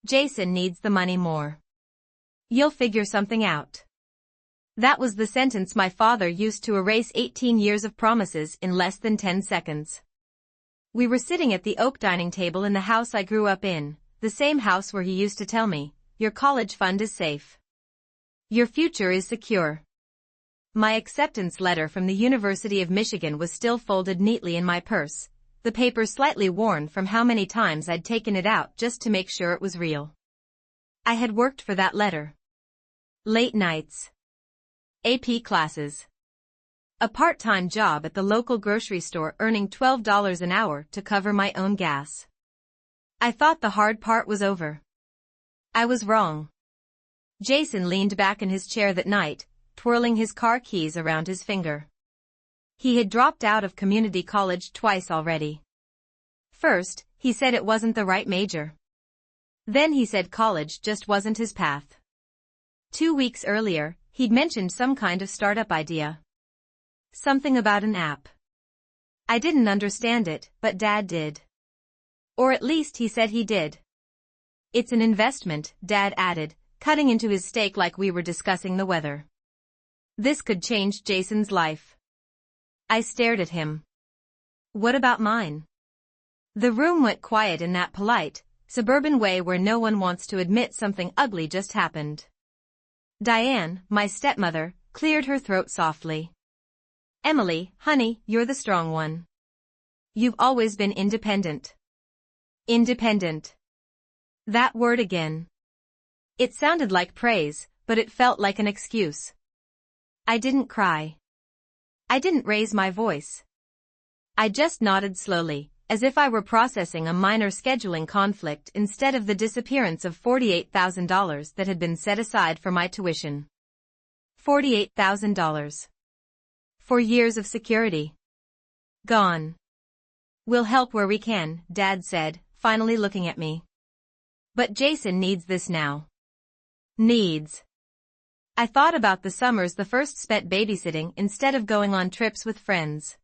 Jason needs the money more. You'll figure something out. That was the sentence my father used to erase 18 years of promises in less than 10 seconds. We were sitting at the oak dining table in the house I grew up in, the same house where he used to tell me, "Your college fund is safe. Your future is secure." My acceptance letter from the University of Michigan was still folded neatly in my purse, the paper slightly worn from how many times I'd taken it out just to make sure it was real. I had worked for that letter. Late nights. AP classes. A part-time job at the local grocery store earning $12 an hour to cover my own gas. I thought the hard part was over. I was wrong. Jason leaned back in his chair that night, twirling his car keys around his finger. He had dropped out of community college twice already. First, he said it wasn't the right major. Then he said college just wasn't his path. 2 weeks earlier, he'd mentioned some kind of startup idea. Something about an app. I didn't understand it, but Dad did. Or at least he said he did. "It's an investment," Dad added, cutting into his steak like we were discussing the weather. "This could change Jason's life." I stared at him. "What about mine?" The room went quiet in that polite, suburban way where no one wants to admit something ugly just happened. Diane, my stepmother, cleared her throat softly. "Emily, honey, you're the strong one. You've always been independent." Independent. That word again. It sounded like praise, but it felt like an excuse. I didn't cry. I didn't raise my voice. I just nodded slowly, as if I were processing a minor scheduling conflict instead of the disappearance of $48,000 that had been set aside for my tuition. $48,000. 4 years of security. Gone. "We'll help where we can," Dad said, finally looking at me. "But Jason needs this now." Needs. I thought about the summers the first spent babysitting instead of going on trips with friends.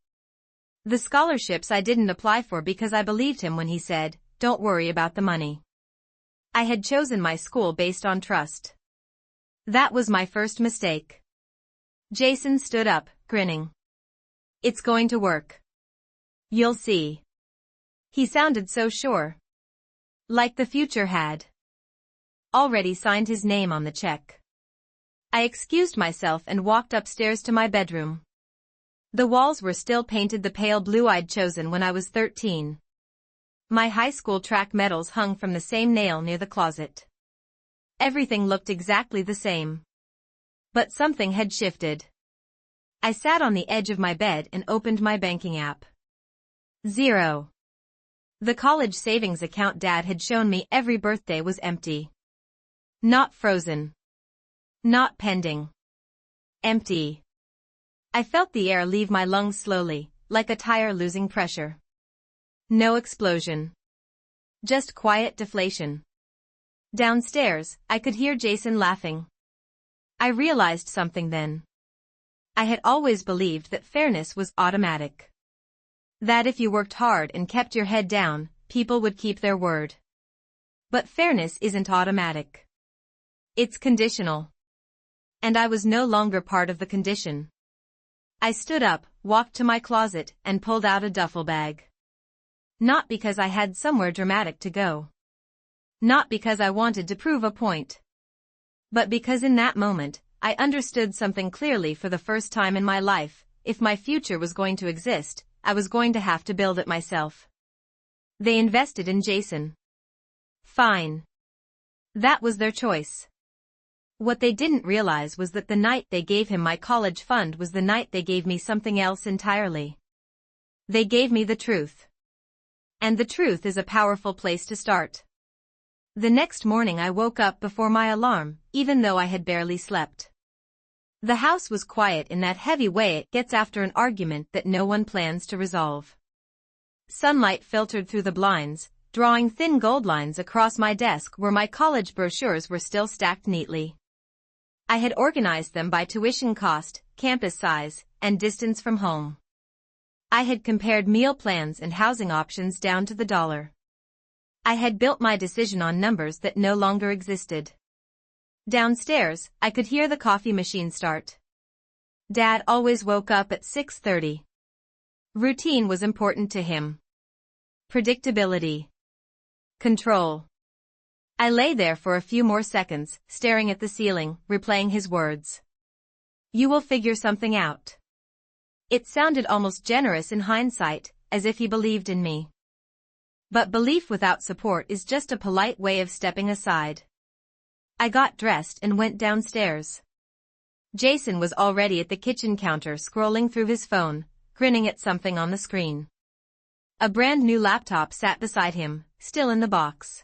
The scholarships I didn't apply for because I believed him when he said, "Don't worry about the money." I had chosen my school based on trust. That was my first mistake. Jason stood up, grinning. "It's going to work. You'll see." He sounded so sure. Like the future had already signed his name on the check. I excused myself and walked upstairs to my bedroom. The walls were still painted the pale blue I'd chosen when I was 13. My high school track medals hung from the same nail near the closet. Everything looked exactly the same. But something had shifted. I sat on the edge of my bed and opened my banking app. 0. The college savings account Dad had shown me every birthday was empty. Not frozen. Not pending. Empty. I felt the air leave my lungs slowly, like a tire losing pressure. No explosion. Just quiet deflation. Downstairs, I could hear Jason laughing. I realized something then. I had always believed that fairness was automatic. That if you worked hard and kept your head down, people would keep their word. But fairness isn't automatic. It's conditional. And I was no longer part of the condition. I stood up, walked to my closet, and pulled out a duffel bag. Not because I had somewhere dramatic to go. Not because I wanted to prove a point. But because in that moment, I understood something clearly for the first time in my life. If my future was going to exist, I was going to have to build it myself. They invested in Jason. Fine. That was their choice. What they didn't realize was that the night they gave him my college fund was the night they gave me something else entirely. They gave me the truth. And the truth is a powerful place to start. The next morning I woke up before my alarm, even though I had barely slept. The house was quiet in that heavy way it gets after an argument that no one plans to resolve. Sunlight filtered through the blinds, drawing thin gold lines across my desk where my college brochures were still stacked neatly. I had organized them by tuition cost, campus size, and distance from home. I had compared meal plans and housing options down to the dollar. I had built my decision on numbers that no longer existed. Downstairs, I could hear the coffee machine start. Dad always woke up at 6:30. Routine was important to him. Predictability. Control. I lay there for a few more seconds, staring at the ceiling, replaying his words. You will figure something out. It sounded almost generous in hindsight, as if he believed in me. But belief without support is just a polite way of stepping aside. I got dressed and went downstairs. Jason was already at the kitchen counter scrolling through his phone, grinning at something on the screen. A brand new laptop sat beside him, still in the box.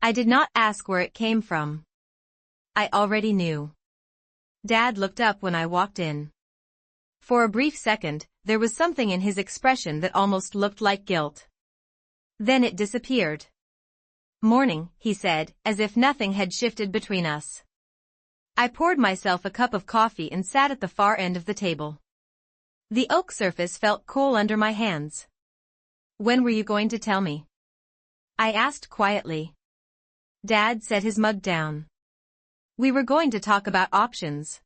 I did not ask where it came from. I already knew. Dad looked up when I walked in. For a brief second, there was something in his expression that almost looked like guilt. Then it disappeared. Morning, he said, as if nothing had shifted between us. I poured myself a cup of coffee and sat at the far end of the table. The oak surface felt cool under my hands. When were you going to tell me? I asked quietly. Dad set his mug down. We were going to talk about options.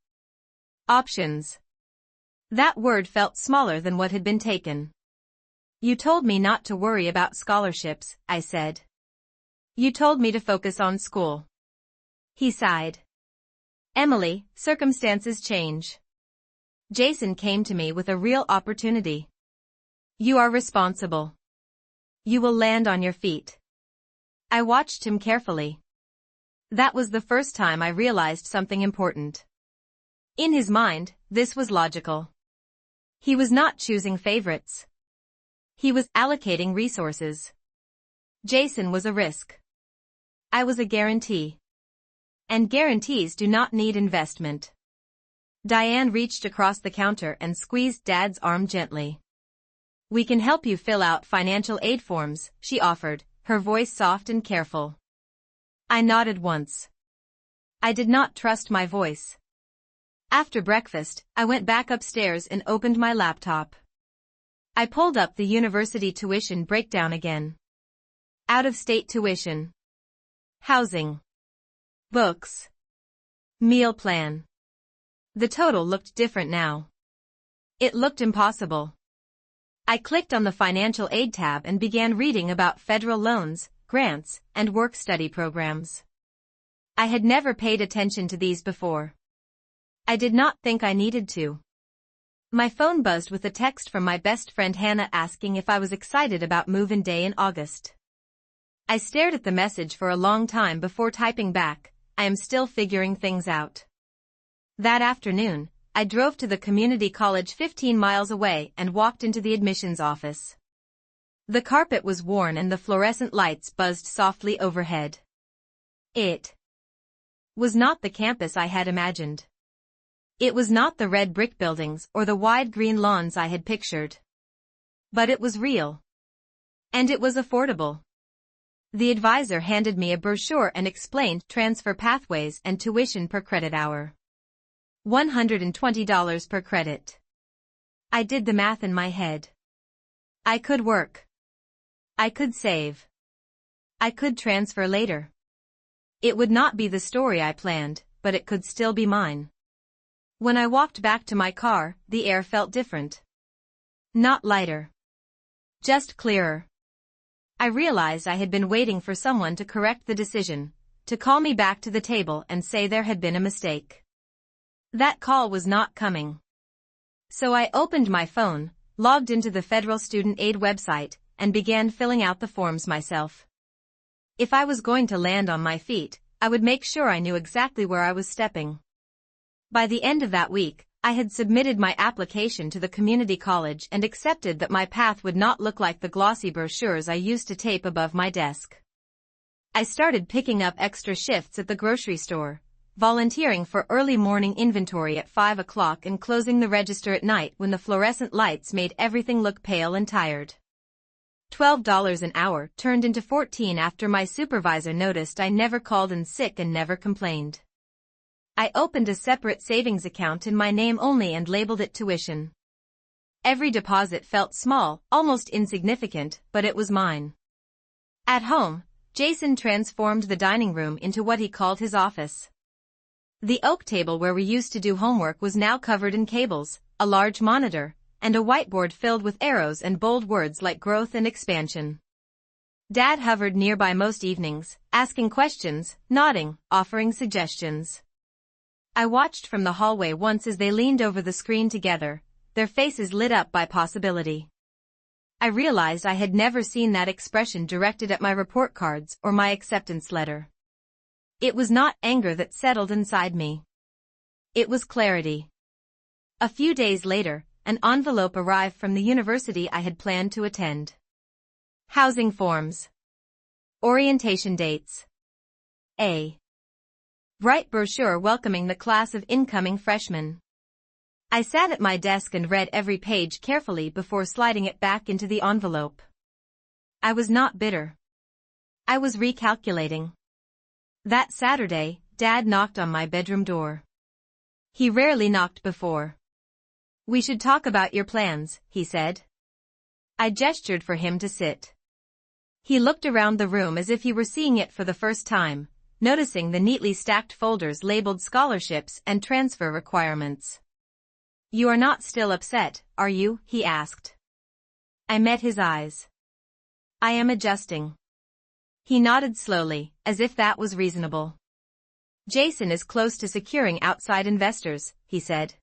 Options. That word felt smaller than what had been taken. You told me not to worry about scholarships, I said. You told me to focus on school. He sighed. Emily, circumstances change. Jason came to me with a real opportunity. You are responsible. You will land on your feet. I watched him carefully. That was the first time I realized something important. In his mind, this was logical. He was not choosing favorites. He was allocating resources. Jason was a risk. I was a guarantee. And guarantees do not need investment. Diane reached across the counter and squeezed Dad's arm gently. We can help you fill out financial aid forms, she offered, her voice soft and careful. I nodded once. I did not trust my voice. After breakfast, I went back upstairs and opened my laptop. I pulled up the university tuition breakdown again. Out-of-state tuition. Housing. Books. Meal plan. The total looked different now. It looked impossible. I clicked on the financial aid tab and began reading about federal loans, grants, and work-study programs. I had never paid attention to these before. I did not think I needed to. My phone buzzed with a text from my best friend Hannah asking if I was excited about move-in day in August. I stared at the message for a long time before typing back, I am still figuring things out. That afternoon, I drove to the community college 15 miles away and walked into the admissions office. The carpet was worn and the fluorescent lights buzzed softly overhead. It was not the campus I had imagined. It was not the red brick buildings or the wide green lawns I had pictured. But it was real. And it was affordable. The advisor handed me a brochure and explained transfer pathways and tuition per credit hour. $120 per credit. I did the math in my head. I could work. I could save. I could transfer later. It would not be the story I planned, but it could still be mine. When I walked back to my car, the air felt different. Not lighter. Just clearer. I realized I had been waiting for someone to correct the decision, to call me back to the table and say there had been a mistake. That call was not coming. So I opened my phone, logged into the Federal Student Aid website, and began filling out the forms myself. If I was going to land on my feet, I would make sure I knew exactly where I was stepping. By the end of that week, I had submitted my application to the community college and accepted that my path would not look like the glossy brochures I used to tape above my desk. I started picking up extra shifts at the grocery store, volunteering for early morning inventory at 5 o'clock and closing the register at night when the fluorescent lights made everything look pale and tired. $12 an hour turned into $14 after my supervisor noticed I never called in sick and never complained. I opened a separate savings account in my name only and labeled it tuition. Every deposit felt small, almost insignificant, but it was mine. At home, Jason transformed the dining room into what he called his office. The oak table where we used to do homework was now covered in cables, a large monitor, and a whiteboard filled with arrows and bold words like growth and expansion. Dad hovered nearby most evenings, asking questions, nodding, offering suggestions. I watched from the hallway once as they leaned over the screen together, their faces lit up by possibility. I realized I had never seen that expression directed at my report cards or my acceptance letter. It was not anger that settled inside me. It was clarity. A few days later, an envelope arrived from the university I had planned to attend. Housing forms. Orientation dates. A bright brochure welcoming the class of incoming freshmen. I sat at my desk and read every page carefully before sliding it back into the envelope. I was not bitter. I was recalculating. That Saturday, Dad knocked on my bedroom door. He rarely knocked before. "We should talk about your plans," he said. I gestured for him to sit. He looked around the room as if he were seeing it for the first time, noticing the neatly stacked folders labeled scholarships and transfer requirements. "You are not still upset, are you?" he asked. I met his eyes. "I am adjusting." He nodded slowly, as if that was reasonable. "Jason is close to securing outside investors," he said.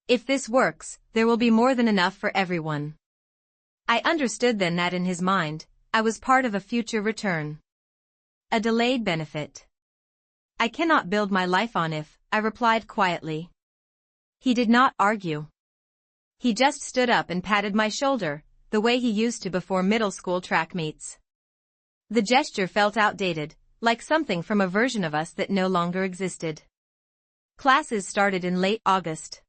"If this works, there will be more than enough for everyone." I understood then that in his mind, I was part of a future return. A delayed benefit. "I cannot build my life on if," I replied quietly. He did not argue. He just stood up and patted my shoulder, the way he used to before middle school track meets. The gesture felt outdated, like something from a version of us that no longer existed. Classes started in late August.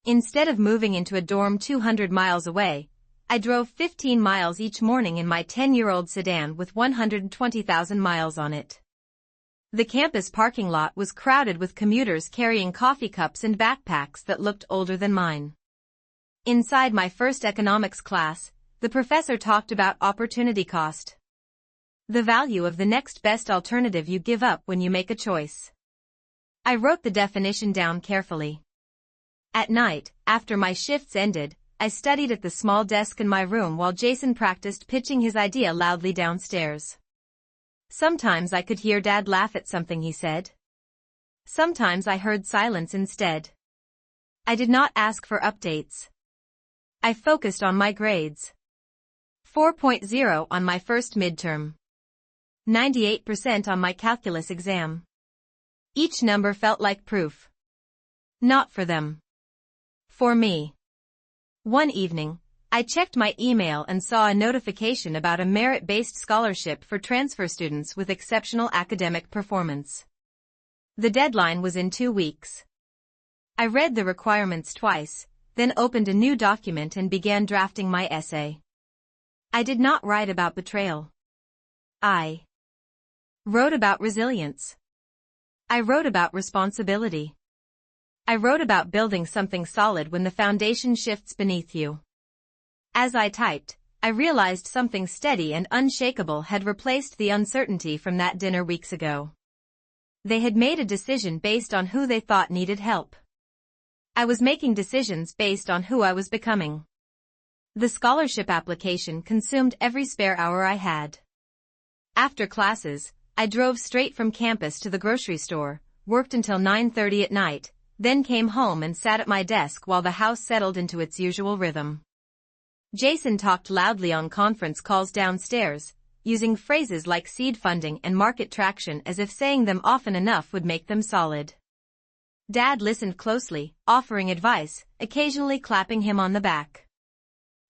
Instead of moving into a dorm 200 miles away, I drove 15 miles each morning in my 10-year-old sedan with 120,000 miles on it. The campus parking lot was crowded with commuters carrying coffee cups and backpacks that looked older than mine. Inside my first economics class, the professor talked about opportunity cost. The value of the next best alternative you give up when you make a choice. I wrote the definition down carefully. At night, after my shifts ended, I studied at the small desk in my room while Jason practiced pitching his idea loudly downstairs. Sometimes I could hear Dad laugh at something he said. Sometimes I heard silence instead. I did not ask for updates. I focused on my grades. 4.0 on my first midterm. 98% on my calculus exam. Each number felt like proof. Not for them. For me. One evening, I checked my email and saw a notification about a merit-based scholarship for transfer students with exceptional academic performance. The deadline was in 2 weeks. I read the requirements twice, then opened a new document and began drafting my essay. I did not write about betrayal. I wrote about resilience. I wrote about responsibility. I wrote about building something solid when the foundation shifts beneath you. As I typed, I realized something steady and unshakable had replaced the uncertainty from that dinner weeks ago. They had made a decision based on who they thought needed help. I was making decisions based on who I was becoming. The scholarship application consumed every spare hour I had. After classes, I drove straight from campus to the grocery store, worked until 9:30 at night, then came home and sat at my desk while the house settled into its usual rhythm. Jason talked loudly on conference calls downstairs, using phrases like seed funding and market traction as if saying them often enough would make them solid. Dad listened closely, offering advice, occasionally clapping him on the back.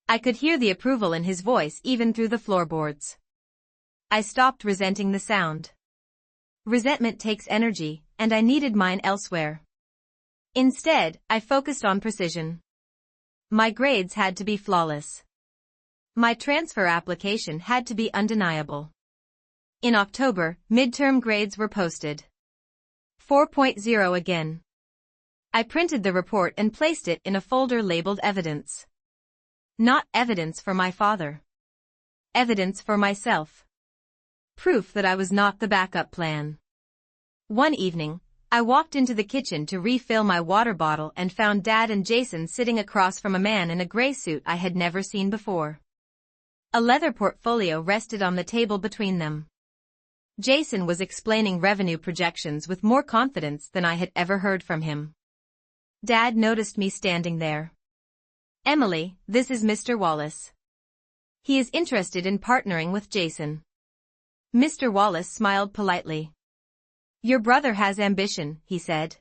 I could hear the approval in his voice even through the floorboards. I stopped resenting the sound. Resentment takes energy, and I needed mine elsewhere. Instead, I focused on precision. My grades had to be flawless. My transfer application had to be undeniable. In October, midterm grades were posted. 4.0 again. I printed the report and placed it in a folder labeled evidence. Not evidence for my father. Evidence for myself. Proof that I was not the backup plan. One evening, I walked into the kitchen to refill my water bottle and found Dad and Jason sitting across from a man in a gray suit I had never seen before. A leather portfolio rested on the table between them. Jason was explaining revenue projections with more confidence than I had ever heard from him. Dad noticed me standing there. "Emily, this is Mr. Wallace. He is interested in partnering with Jason." Mr. Wallace smiled politely. "Your brother has ambition," he said.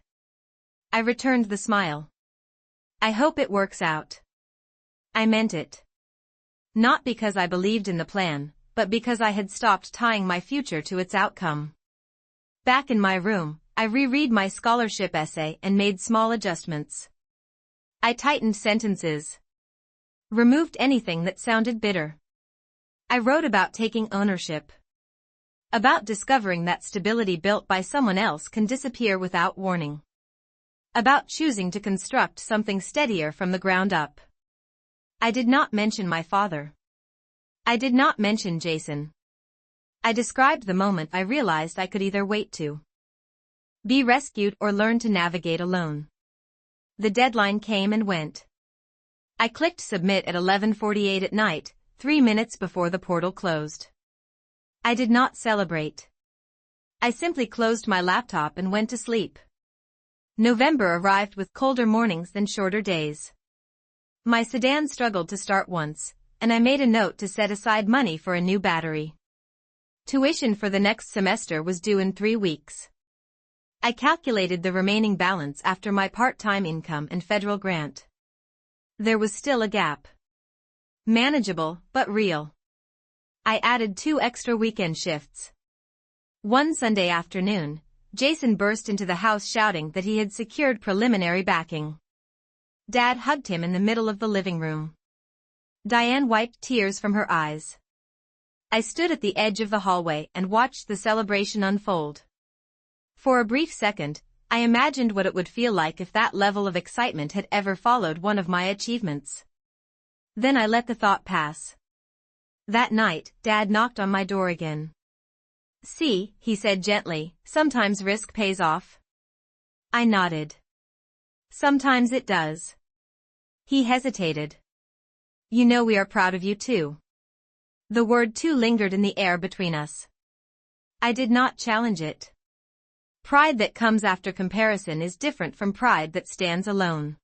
I returned the smile. "I hope it works out." I meant it. Not because I believed in the plan, but because I had stopped tying my future to its outcome. Back in my room, I reread my scholarship essay and made small adjustments. I tightened sentences. Removed anything that sounded bitter. I wrote about taking ownership. About discovering that stability built by someone else can disappear without warning. About choosing to construct something steadier from the ground up. I did not mention my father. I did not mention Jason. I described the moment I realized I could either wait to be rescued or learn to navigate alone. The deadline came and went. I clicked submit at 11:48 at night, 3 minutes before the portal closed. I did not celebrate. I simply closed my laptop and went to sleep. November arrived with colder mornings and shorter days. My sedan struggled to start once, and I made a note to set aside money for a new battery. Tuition for the next semester was due in 3 weeks. I calculated the remaining balance after my part-time income and federal grant. There was still a gap. Manageable, but real. I added 2 extra weekend shifts. One Sunday afternoon, Jason burst into the house shouting that he had secured preliminary backing. Dad hugged him in the middle of the living room. Diane wiped tears from her eyes. I stood at the edge of the hallway and watched the celebration unfold. For a brief second, I imagined what it would feel like if that level of excitement had ever followed one of my achievements. Then I let the thought pass. That night, Dad knocked on my door again. "See," he said gently, "sometimes risk pays off." I nodded. "Sometimes it does." He hesitated. "You know we are proud of you too." The word "too" lingered in the air between us. I did not challenge it. Pride that comes after comparison is different from pride that stands alone.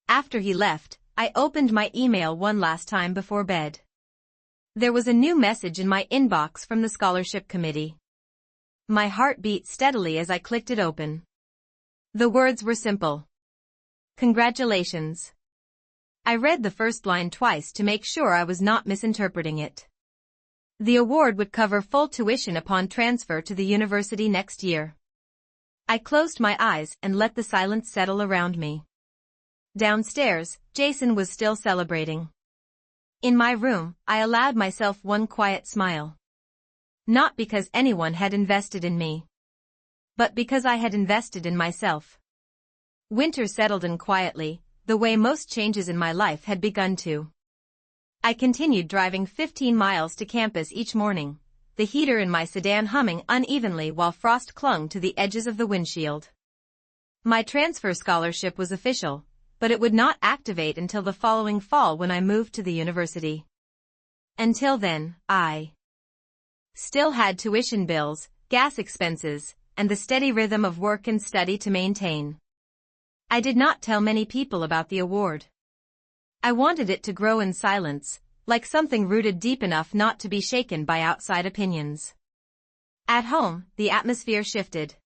After he left, I opened my email one last time before bed. There was a new message in my inbox from the scholarship committee. My heart beat steadily as I clicked it open. The words were simple. "Congratulations." I read the first line twice to make sure I was not misinterpreting it. The award would cover full tuition upon transfer to the university next year. I closed my eyes and let the silence settle around me. Downstairs, Jason was still celebrating. In my room, I allowed myself one quiet smile. Not because anyone had invested in me, but because I had invested in myself. Winter settled in quietly, the way most changes in my life had begun to. I continued driving 15 miles to campus each morning, the heater in my sedan humming unevenly while frost clung to the edges of the windshield. My transfer scholarship was official, but it would not activate until the following fall when I moved to the university. Until then, I still had tuition bills, gas expenses, and the steady rhythm of work and study to maintain. I did not tell many people about the award. I wanted it to grow in silence, like something rooted deep enough not to be shaken by outside opinions. At home, the atmosphere shifted.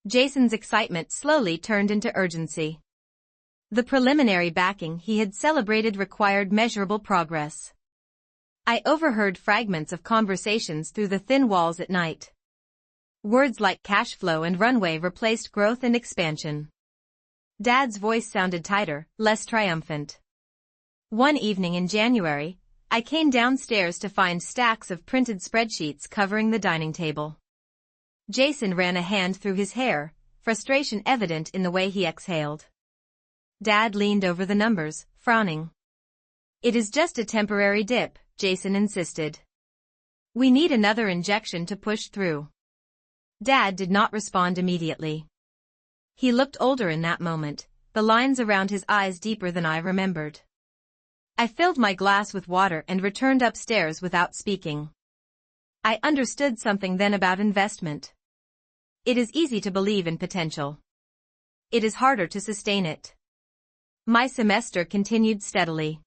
Jason's excitement slowly turned into urgency. The preliminary backing he had celebrated required measurable progress. I overheard fragments of conversations through the thin walls at night. Words like cash flow and runway replaced growth and expansion. Dad's voice sounded tighter, less triumphant. One evening in January, I came downstairs to find stacks of printed spreadsheets covering the dining table. Jason ran a hand through his hair, frustration evident in the way he exhaled. Dad leaned over the numbers, frowning. "It is just a temporary dip," Jason insisted. We need another injection to push through. Dad did not respond immediately. He looked older in that moment, the lines around his eyes deeper than I remembered. I filled my glass with water and returned upstairs without speaking. I understood something then about investment. It is easy to believe in potential. It is harder to sustain it. My semester continued steadily.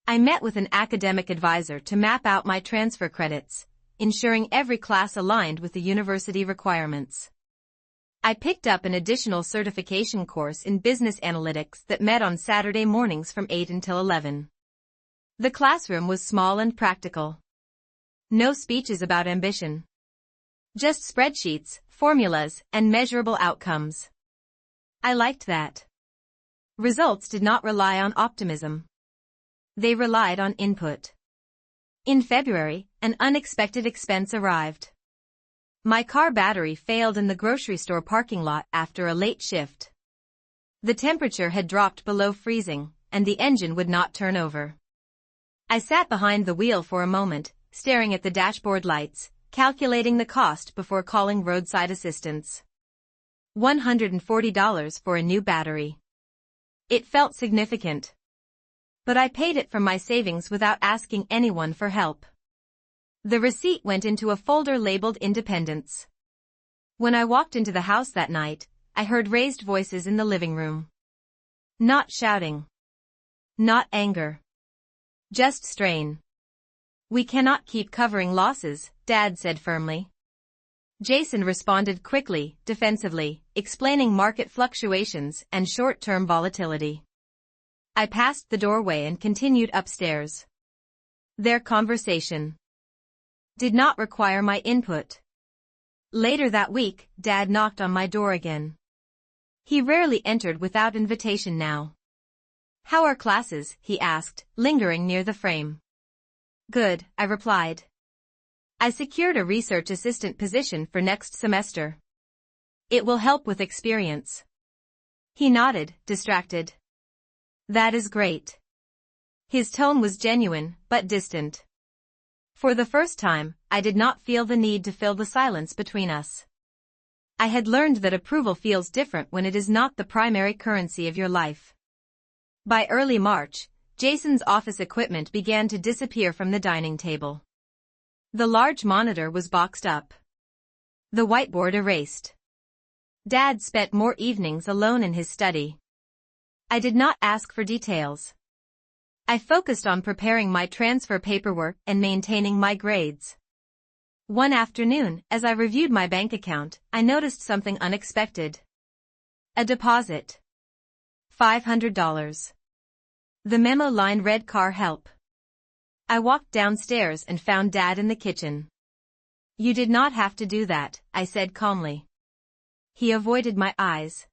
I met with an academic advisor to map out my transfer credits, ensuring every class aligned with the university requirements. I picked up an additional certification course in business analytics that met on Saturday mornings from 8 until 11. The classroom was small and practical. No speeches about ambition. Just spreadsheets, formulas, and measurable outcomes. I liked that. Results did not rely on optimism. They relied on input. In February, an unexpected expense arrived. My car battery failed in the grocery store parking lot after a late shift. The temperature had dropped below freezing, and the engine would not turn over. I sat behind the wheel for a moment, staring at the dashboard lights, calculating the cost before calling roadside assistance. $140 for a new battery. It felt significant. But I paid it from my savings without asking anyone for help. The receipt went into a folder labeled Independence. When I walked into the house that night, I heard raised voices in the living room. Not shouting. Not anger. Just strain. We cannot keep covering losses, Dad said firmly. Jason responded quickly, defensively, explaining market fluctuations and short-term volatility. I passed the doorway and continued upstairs. Their conversation did not require my input. Later that week, Dad knocked on my door again. He rarely entered without invitation now. How are classes? He asked, lingering near the frame. Good, I replied. I secured a research assistant position for next semester. It will help with experience. He nodded, distracted. That is great. His tone was genuine, but distant. For the first time, I did not feel the need to fill the silence between us. I had learned that approval feels different when it is not the primary currency of your life. By early March, Jason's office equipment began to disappear from the dining table. The large monitor was boxed up. The whiteboard erased. Dad spent more evenings alone in his study. I did not ask for details. I focused on preparing my transfer paperwork and maintaining my grades. One afternoon, as I reviewed my bank account, I noticed something unexpected. A deposit. $500. The memo line read "Car help." I walked downstairs and found Dad in the kitchen. You did not have to do that, I said calmly. He avoided my eyes.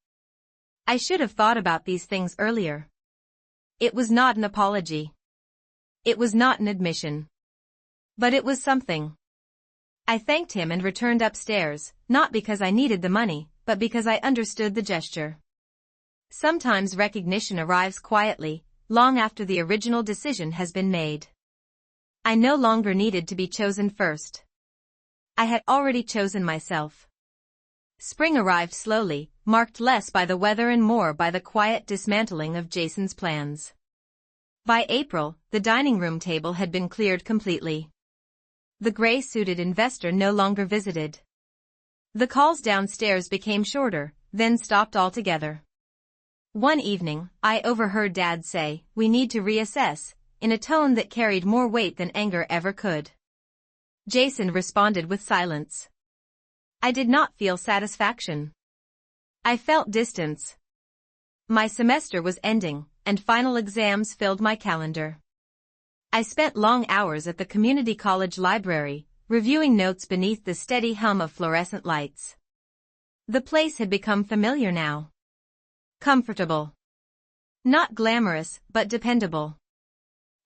I should have thought about these things earlier. It was not an apology. It was not an admission. But it was something. I thanked him and returned upstairs, not because I needed the money, but because I understood the gesture. Sometimes recognition arrives quietly, long after the original decision has been made. I no longer needed to be chosen first. I had already chosen myself. Spring arrived slowly, marked less by the weather and more by the quiet dismantling of Jason's plans. By April, the dining room table had been cleared completely. The gray-suited investor no longer visited. The calls downstairs became shorter, then stopped altogether. One evening, I overheard Dad say, "We need to reassess," in a tone that carried more weight than anger ever could. Jason responded with silence. I did not feel satisfaction. I felt distance. My semester was ending, and final exams filled my calendar. I spent long hours at the community college library, reviewing notes beneath the steady hum of fluorescent lights. The place had become familiar now. Comfortable. Not glamorous, but dependable.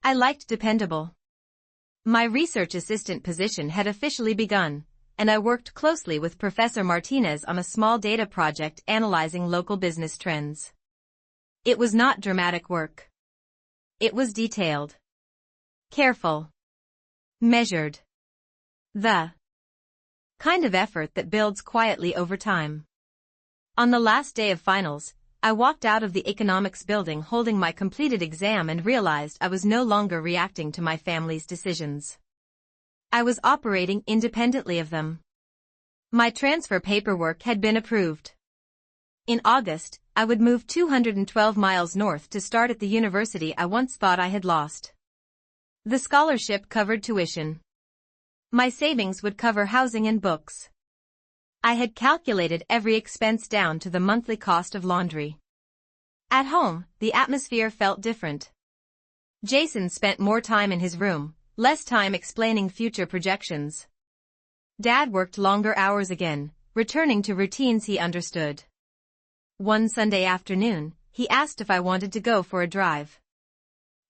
I liked dependable. My research assistant position had officially begun, and I worked closely with Professor Martinez on a small data project analyzing local business trends. It was not dramatic work. It was detailed. Careful. Measured. The kind of effort that builds quietly over time. On the last day of finals, I walked out of the economics building holding my completed exam and realized I was no longer reacting to my family's decisions. I was operating independently of them. My transfer paperwork had been approved. In August, I would move 212 miles north to start at the university I once thought I had lost. The scholarship covered tuition. My savings would cover housing and books. I had calculated every expense down to the monthly cost of laundry. At home, the atmosphere felt different. Jason spent more time in his room, less time explaining future projections. Dad worked longer hours again, returning to routines he understood. One Sunday afternoon, he asked if I wanted to go for a drive.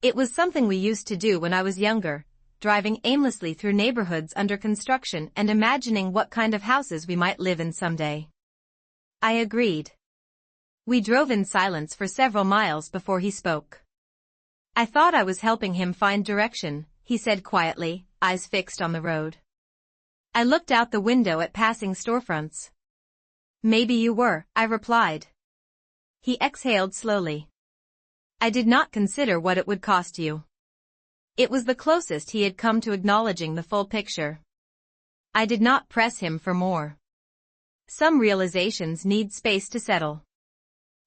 It was something we used to do when I was younger, driving aimlessly through neighborhoods under construction and imagining what kind of houses we might live in someday. I agreed. We drove in silence for several miles before he spoke. I thought I was helping him find direction, he said quietly, eyes fixed on the road. I looked out the window at passing storefronts. Maybe you were, I replied. He exhaled slowly. I did not consider what it would cost you. It was the closest he had come to acknowledging the full picture. I did not press him for more. Some realizations need space to settle.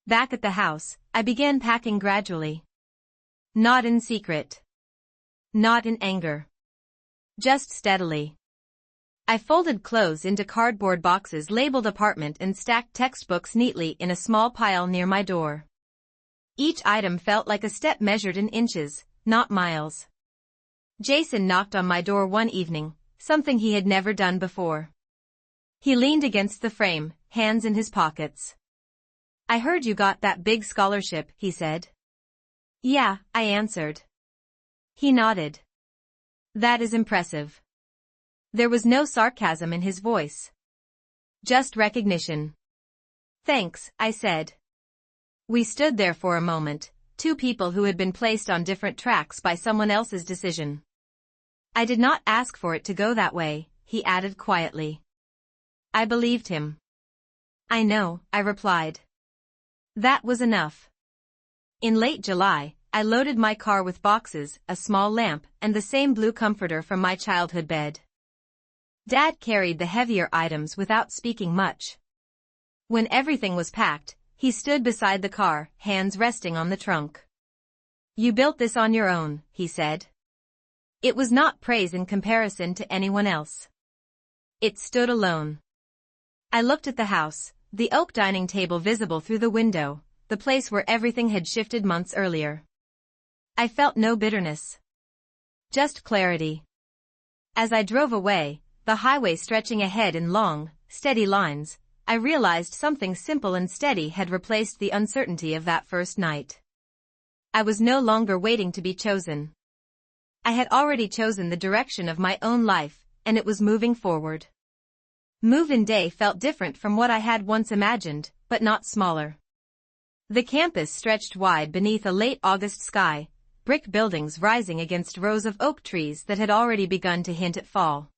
Back at the house, I began packing gradually. Not in secret. Not in anger. Just steadily. I folded clothes into cardboard boxes labeled apartment and stacked textbooks neatly in a small pile near my door. Each item felt like a step measured in inches, not miles. Jason knocked on my door one evening, something he had never done before. He leaned against the frame, hands in his pockets. I heard you got that big scholarship, he said. Yeah, I answered. He nodded. That is impressive. There was no sarcasm in his voice. Just recognition. Thanks, I said. We stood there for a moment, two people who had been placed on different tracks by someone else's decision. I did not ask for it to go that way, he added quietly. I believed him. I know, I replied. That was enough. In late July, I loaded my car with boxes, a small lamp, and the same blue comforter from my childhood bed. Dad carried the heavier items without speaking much. When everything was packed, he stood beside the car, hands resting on the trunk. You built this on your own, he said. It was not praise in comparison to anyone else. It stood alone. I looked at the house, the oak dining table visible through the window, the place where everything had shifted months earlier. I felt no bitterness. Just clarity. As I drove away, the highway stretching ahead in long, steady lines, I realized something simple and steady had replaced the uncertainty of that first night. I was no longer waiting to be chosen. I had already chosen the direction of my own life, and it was moving forward. Move-in day felt different from what I had once imagined, but not smaller. The campus stretched wide beneath a late August sky, brick buildings rising against rows of oak trees that had already begun to hint at fall.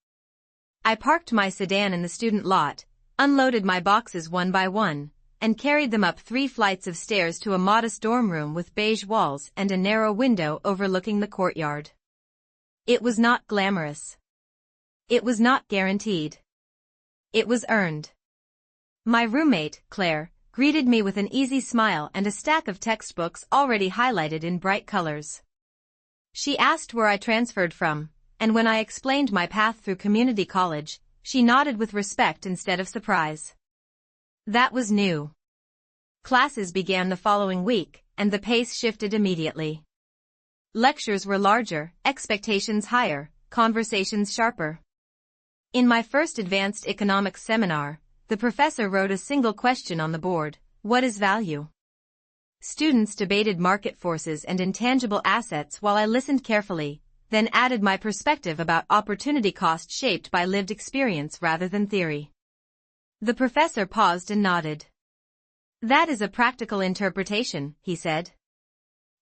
I parked my sedan in the student lot, unloaded my boxes one by one, and carried them up 3 flights of stairs to a modest dorm room with beige walls and a narrow window overlooking the courtyard. It was not glamorous. It was not guaranteed. It was earned. My roommate, Claire, greeted me with an easy smile and a stack of textbooks already highlighted in bright colors. She asked where I transferred from, and when I explained my path through community college, she nodded with respect instead of surprise. That was new. Classes began the following week, and the pace shifted immediately. Lectures were larger, expectations higher, conversations sharper. In my first advanced economics seminar, the professor wrote a single question on the board: what is value? Students debated market forces and intangible assets while I listened carefully, then added my perspective about opportunity cost shaped by lived experience rather than theory. The professor paused and nodded. That is a practical interpretation, he said.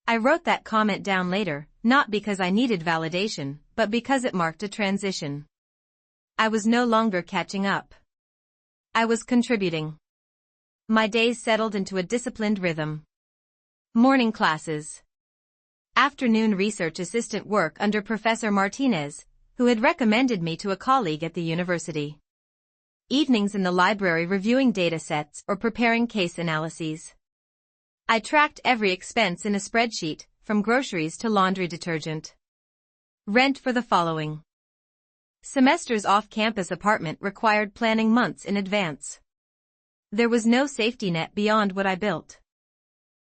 I wrote that comment down later, not because I needed validation, but because it marked a transition. I was no longer catching up. I was contributing. My days settled into a disciplined rhythm. Morning classes. Afternoon research assistant work under Professor Martinez, who had recommended me to a colleague at the university. Evenings in the library reviewing datasets or preparing case analyses. I tracked every expense in a spreadsheet, from groceries to laundry detergent. Rent for the following semester's off-campus apartment required planning months in advance. There was no safety net beyond what I built.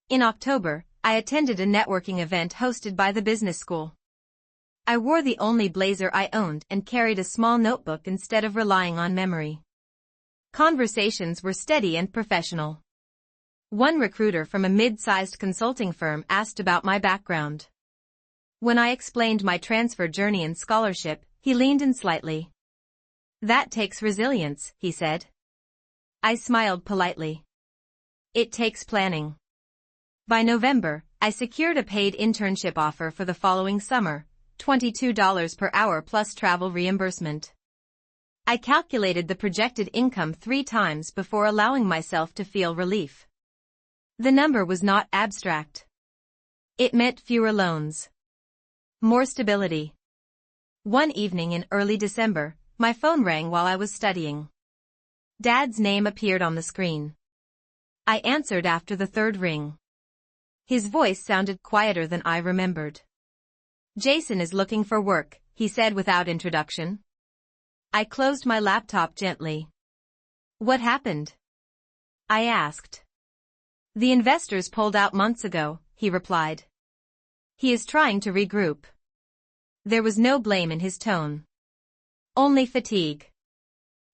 In October, I attended a networking event hosted by the business school. I wore the only blazer I owned and carried a small notebook instead of relying on memory. Conversations were steady and professional. One recruiter from a mid-sized consulting firm asked about my background. When I explained my transfer journey and scholarship, he leaned in slightly. "That takes resilience," he said. I smiled politely. "It takes planning." By November, I secured a paid internship offer for the following summer, $22 per hour plus travel reimbursement. I calculated the projected income 3 times before allowing myself to feel relief. The number was not abstract. It meant fewer loans. More stability. One evening in early December, my phone rang while I was studying. Dad's name appeared on the screen. I answered after the 3rd ring. His voice sounded quieter than I remembered. "Jason is looking for work," he said without introduction. I closed my laptop gently. "What happened?" I asked. "The investors pulled out months ago," he replied. "He is trying to regroup." There was no blame in his tone. Only fatigue.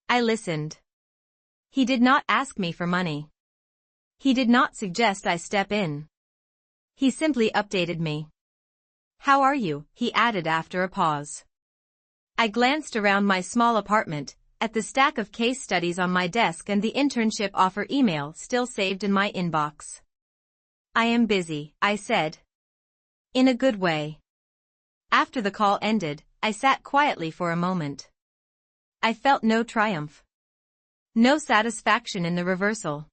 I listened. He did not ask me for money. He did not suggest I step in. He simply updated me. "How are you?" he added after a pause. I glanced around my small apartment, at the stack of case studies on my desk and the internship offer email still saved in my inbox. "I am busy," I said. In a good way. After the call ended, I sat quietly for a moment. I felt no triumph. No satisfaction in the reversal.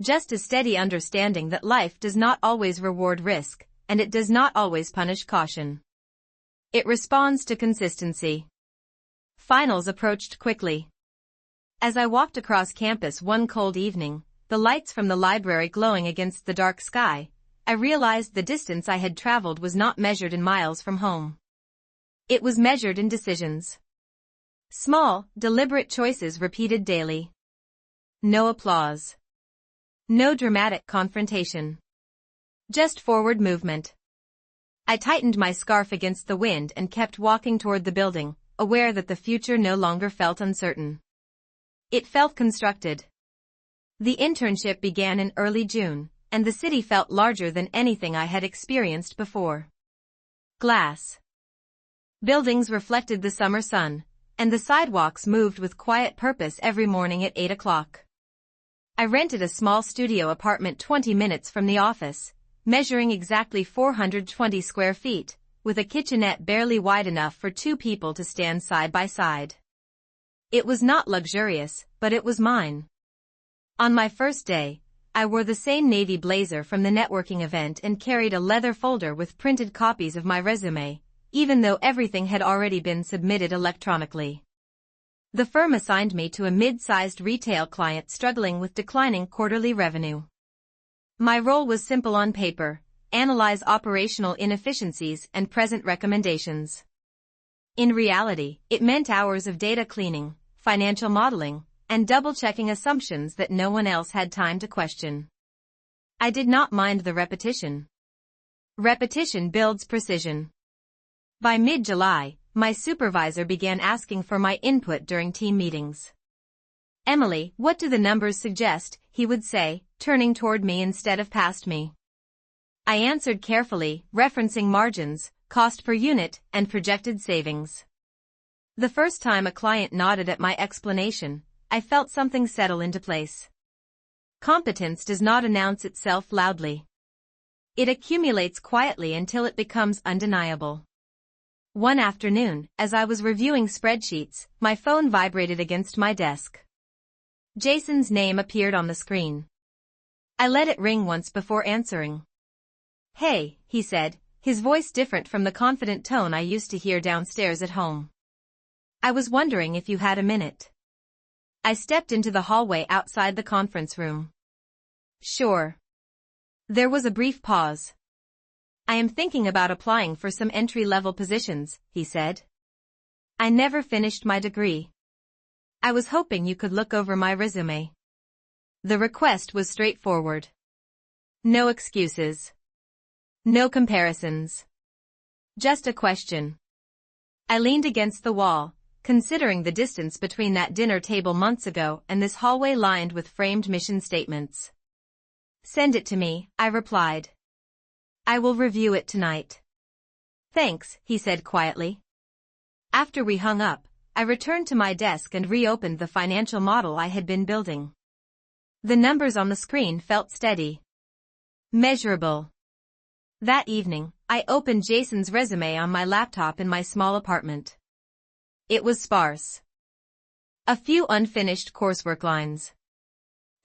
Just a steady understanding that life does not always reward risk, and it does not always punish caution. It responds to consistency. Finals approached quickly. As I walked across campus one cold evening, the lights from the library glowing against the dark sky, I realized the distance I had traveled was not measured in miles from home. It was measured in decisions. Small, deliberate choices repeated daily. No applause. No dramatic confrontation. Just forward movement. I tightened my scarf against the wind and kept walking toward the building, aware that the future no longer felt uncertain. It felt constructed. The internship began in early June, and the city felt larger than anything I had experienced before. Glass. Buildings reflected the summer sun, and the sidewalks moved with quiet purpose every morning at 8 o'clock. I rented a small studio apartment 20 minutes from the office, measuring exactly 420 square feet, with a kitchenette barely wide enough for 2 people to stand side by side. It was not luxurious, but it was mine. On my first day, I wore the same navy blazer from the networking event and carried a leather folder with printed copies of my resume, even though everything had already been submitted electronically. The firm assigned me to a mid-sized retail client struggling with declining quarterly revenue. My role was simple on paper: analyze operational inefficiencies and present recommendations. In reality, it meant hours of data cleaning, financial modeling, and double-checking assumptions that no one else had time to question. I did not mind the repetition. Repetition builds precision. By mid-July, my supervisor began asking for my input during team meetings. "Emily, what do the numbers suggest?" he would say, turning toward me instead of past me. I answered carefully, referencing margins, cost per unit, and projected savings. The first time a client nodded at my explanation, I felt something settle into place. Competence does not announce itself loudly. It accumulates quietly until it becomes undeniable. One afternoon, as I was reviewing spreadsheets, my phone vibrated against my desk. Jason's name appeared on the screen. I let it ring once before answering. "Hey," he said, his voice different from the confident tone I used to hear downstairs at home. "I was wondering if you had a minute." I stepped into the hallway outside the conference room. "Sure." There was a brief pause. "I am thinking about applying for some entry-level positions," he said. "I never finished my degree. I was hoping you could look over my resume." The request was straightforward. No excuses. No comparisons. Just a question. I leaned against the wall, considering the distance between that dinner table months ago and this hallway lined with framed mission statements. "Send it to me," I replied. "I will review it tonight." "Thanks," he said quietly. After we hung up, I returned to my desk and reopened the financial model I had been building. The numbers on the screen felt steady. Measurable. That evening, I opened Jason's resume on my laptop in my small apartment. It was sparse. A few unfinished coursework lines.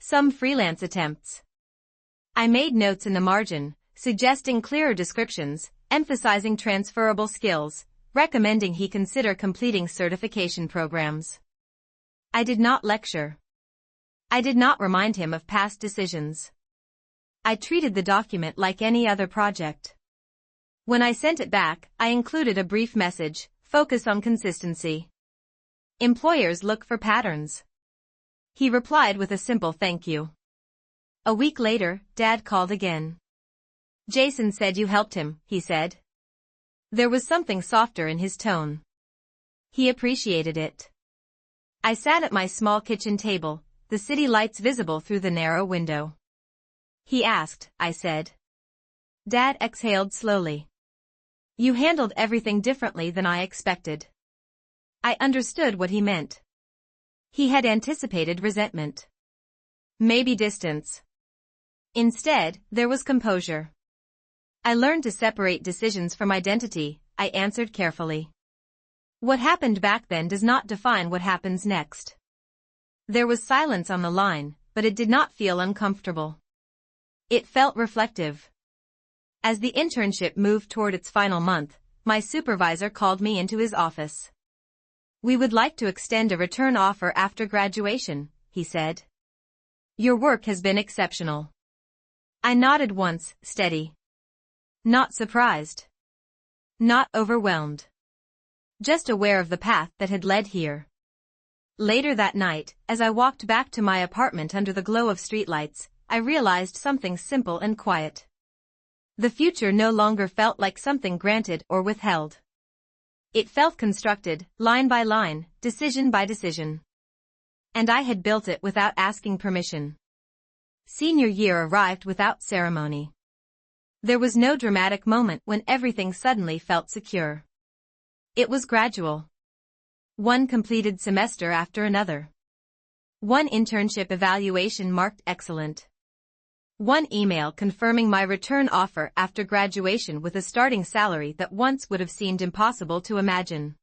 Some freelance attempts. I made notes in the margin, suggesting clearer descriptions, emphasizing transferable skills, recommending he consider completing certification programs. I did not lecture. I did not remind him of past decisions. I treated the document like any other project. When I sent it back, I included a brief message: focus on consistency. Employers look for patterns. He replied with a simple thank you. A week later, Dad called again. "Jason said you helped him," he said. There was something softer in his tone. He appreciated it. I sat at my small kitchen table, the city lights visible through the narrow window. "He asked," I said. Dad exhaled slowly. "You handled everything differently than I expected." I understood what he meant. He had anticipated resentment. Maybe distance. Instead, there was composure. "I learned to separate decisions from identity," I answered carefully. "What happened back then does not define what happens next." There was silence on the line, but it did not feel uncomfortable. It felt reflective. As the internship moved toward its final month, my supervisor called me into his office. "We would like to extend a return offer after graduation," he said. "Your work has been exceptional." I nodded once, steady. Not surprised. Not overwhelmed. Just aware of the path that had led here. Later that night, as I walked back to my apartment under the glow of streetlights, I realized something simple and quiet. The future no longer felt like something granted or withheld. It felt constructed, line by line, decision by decision. And I had built it without asking permission. Senior year arrived without ceremony. There was no dramatic moment when everything suddenly felt secure. It was gradual. One completed semester after another. One internship evaluation marked excellent. One email confirming my return offer after graduation with a starting salary that once would have seemed impossible to imagine.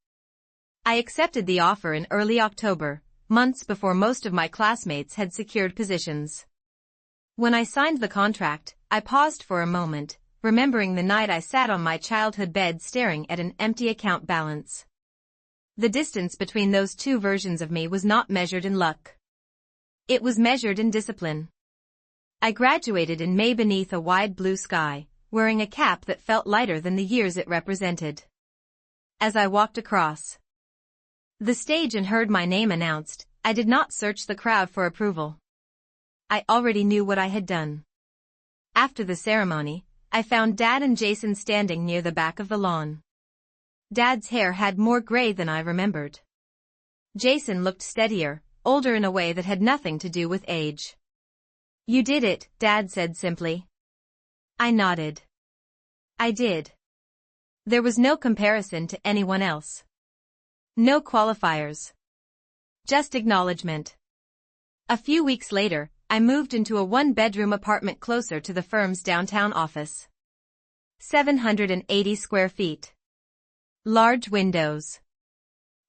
I accepted the offer in early October, months before most of my classmates had secured positions. When I signed the contract, I paused for a moment, remembering the night I sat on my childhood bed staring at an empty account balance. The distance between those two versions of me was not measured in luck. It was measured in discipline. I graduated in May beneath a wide blue sky, wearing a cap that felt lighter than the years it represented. As I walked across the stage and heard my name announced, I did not search the crowd for approval. I already knew what I had done. After the ceremony, I found Dad and Jason standing near the back of the lawn. Dad's hair had more gray than I remembered. Jason looked steadier, older in a way that had nothing to do with age. "You did it," Dad said simply. I nodded. I did. There was no comparison to anyone else. No qualifiers. Just acknowledgement. A few weeks later, I moved into a one-bedroom apartment closer to the firm's downtown office. 780 square feet. Large windows.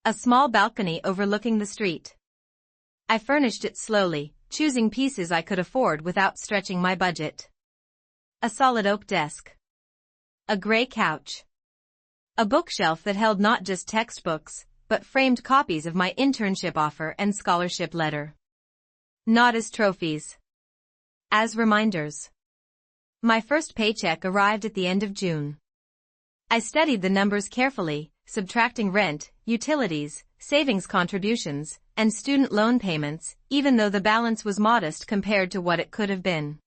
A small balcony overlooking the street. I furnished it slowly, choosing pieces I could afford without stretching my budget. A solid oak desk. A gray couch. A bookshelf that held not just textbooks, but framed copies of my internship offer and scholarship letter. Not as trophies. As reminders. My first paycheck arrived at the end of June. I studied the numbers carefully, subtracting rent, utilities, savings contributions, and student loan payments, even though the balance was modest compared to what it could have been.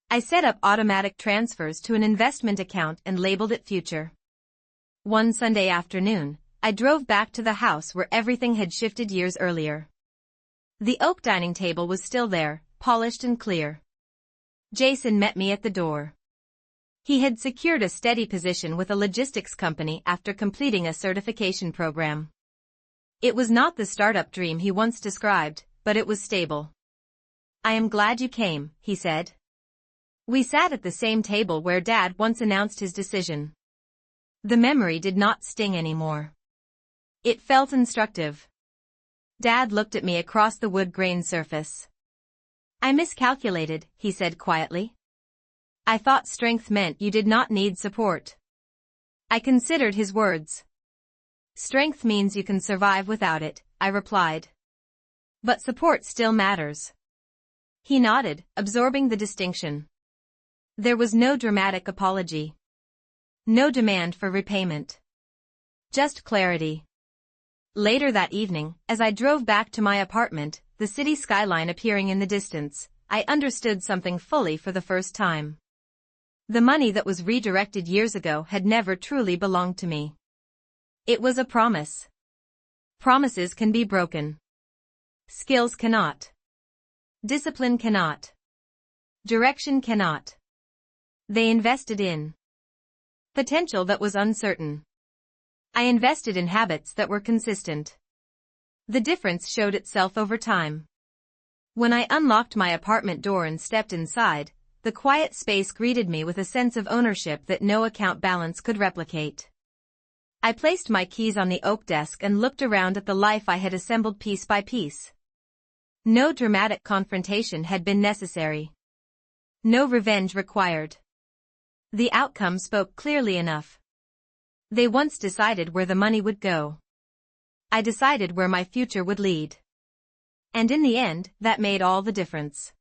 I set up automatic transfers to an investment account and labeled it Future. One Sunday afternoon, I drove back to the house where everything had shifted years earlier. The oak dining table was still there, polished and clear. Jason met me at the door. He had secured a steady position with a logistics company after completing a certification program. It was not the startup dream he once described, but it was stable. "I am glad you came," he said. We sat at the same table where Dad once announced his decision. The memory did not sting anymore. It felt instructive. Dad looked at me across the wood-grain surface. "I miscalculated," he said quietly. "I thought strength meant you did not need support." I considered his words. "Strength means you can survive without it," I replied. "But support still matters." He nodded, absorbing the distinction. There was no dramatic apology. No demand for repayment. Just clarity. Later that evening, as I drove back to my apartment, the city skyline appearing in the distance, I understood something fully for the first time. The money that was redirected years ago had never truly belonged to me. It was a promise. Promises can be broken. Skills cannot. Discipline cannot. Direction cannot. They invested in potential that was uncertain. I invested in habits that were consistent. The difference showed itself over time. When I unlocked my apartment door and stepped inside, the quiet space greeted me with a sense of ownership that no account balance could replicate. I placed my keys on the oak desk and looked around at the life I had assembled piece by piece. No dramatic confrontation had been necessary. No revenge required. The outcome spoke clearly enough. They once decided where the money would go. I decided where my future would lead. And in the end, that made all the difference.